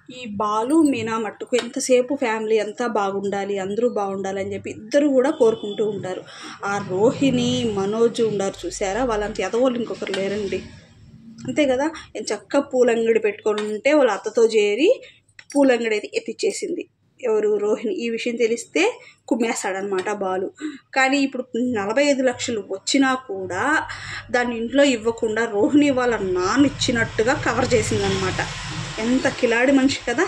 ఈ బాలు మీనా మట్టుకు ఎంతసేపు ఫ్యామిలీ అంతా బాగుండాలి, అందరూ బాగుండాలి అని చెప్పి ఇద్దరు కూడా కోరుకుంటూ ఉంటారు. ఆ రోహిణి మనోజ్ ఉండారు చూసారా, వాళ్ళంత ఎదవోళ్ళు ఇంకొకరు లేరండి. అంతే కదా, చక్కగా పూలంగడి పెట్టుకొని ఉంటే వాళ్ళ అత్తతో చేరి పూలంగడి అయితే ఎత్తిచ్చేసింది ఎవరు, రోహిణి. ఈ విషయం తెలిస్తే కుమ్మేస్తాడనమాట బాలు. కానీ ఇప్పుడు 45 లక్షలు వచ్చినా కూడా దాన్ని ఇంట్లో ఇవ్వకుండా రోహిణి వాళ్ళ నాన్న ఇచ్చినట్టుగా కవర్ చేసిందనమాట. ఎంత కిలాడి మనిషి కదా.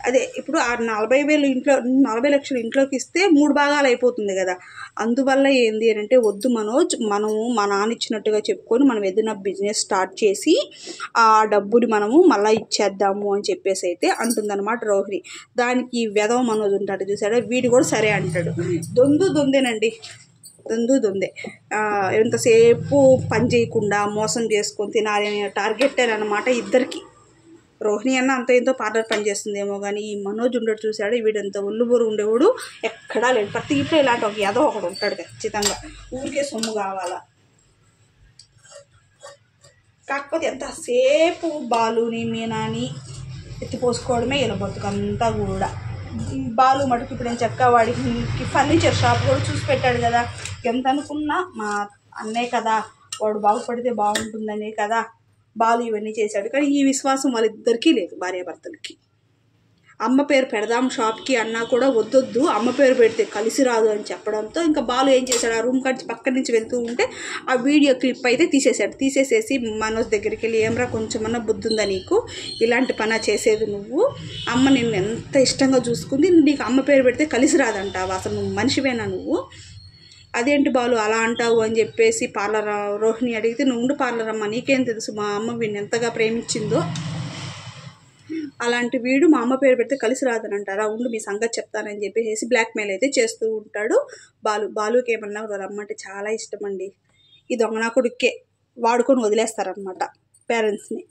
అదే ఇప్పుడు ఆ 40,000 ఇంట్లో 40 లక్షలు ఇంట్లోకి ఇస్తే 3 భాగాలు అయిపోతుంది కదా. అందువల్ల ఏంది అని అంటే, వద్దు మనోజ్, మనము మా నాన్న ఇచ్చినట్టుగా చెప్పుకొని మనం ఏదైనా బిజినెస్ స్టార్ట్ చేసి ఆ డబ్బుని మనము మళ్ళీ ఇచ్చేద్దాము అని చెప్పేసి అయితే అంటుందన్నమాట రోహిణి. దానికి వెధవ మనోజ్ ఉంటాడు చూసాడు, వీడు కూడా సరే అంటాడు. దొందేనండి, దొందే. ఎంతసేపు పని చేయకుండా మోసం చేసుకొని తినాలి అనే టార్గెట్ అనమాట ఇద్దరికి. రోహిణి అన్న అంత ఎంతో పార్లర్ పని చేస్తుందేమో కానీ ఈ మనోజ్ ఉండడు చూసాడు, వీడంత ఒళ్ళుబోరు ఉండేవాడు ఎక్కడా లేదు. ప్రతి ఇంట్లో ఇలాంటి ఒక ఏదో ఒకడు ఉంటాడు ఖచ్చితంగా, ఊరికే సొమ్ము కావాలా. కాకపోతే ఎంతసేపు బాలుని మీనాని ఎత్తిపోసుకోవడమే ఇలా బతుకంతా కూడా. బాలు మటుకు ఇప్పుడు నేను చక్కగా వాడికి ఫర్నిచర్ షాప్ కూడా చూసి పెట్టాడు కదా. ఎంత అనుకున్నా మా అన్నే కదా, వాడు బాగుపడితే బాగుంటుందనే కదా బాలు ఇవన్నీ చేశాడు. కానీ ఈ విశ్వాసం వాళ్ళిద్దరికీ లేదు, భార్యాభర్తలకి. అమ్మ పేరు పెడదాం షాప్కి అన్నా కూడా వద్దొద్దు, అమ్మ పేరు పెడితే కలిసి రాదు అని చెప్పడంతో ఇంకా బాలు ఏం చేశాడు, ఆ రూమ్ కాడి పక్క నుంచి వెళ్తూ ఉంటే ఆ వీడియో క్లిప్ అయితే తీసేసేసి మనోజ్ దగ్గరికి వెళ్ళి, ఏమరా కొంచెమన్నా బుద్ధి ఉందా నీకు, ఇలాంటి పని చేసేది నువ్వు, అమ్మ నిన్ను ఎంత ఇష్టంగా చూసుకుంది, నీకు అమ్మ పేరు పెడితే కలిసి రాదంటావా, అసలు నువ్వు మనిషివేనా నువ్వు, అదేంటి బాలు అలా అంటావు అని చెప్పేసి పార్లర్ రోహిణి అడిగితే, నువ్వు ఉండు పార్లర్ అమ్మ, నీకేం తెలుసు మా అమ్మ వీడిని ఎంతగా ప్రేమించిందో, అలాంటి వీడు మా అమ్మ పేరు పెడితే కలిసి రాదని అంటారా, ఉండు మీ సంగతి చెప్తానని చెప్పేసి బ్లాక్మెయిల్ అయితే చేస్తూ ఉంటాడు బాలుకి. ఏమన్నా వాళ్ళ అమ్మ అంటే చాలా ఇష్టం అండి. ఈ దొంగనా కొడుక్కే వాడుకొని వదిలేస్తారనమాట పేరెంట్స్ని.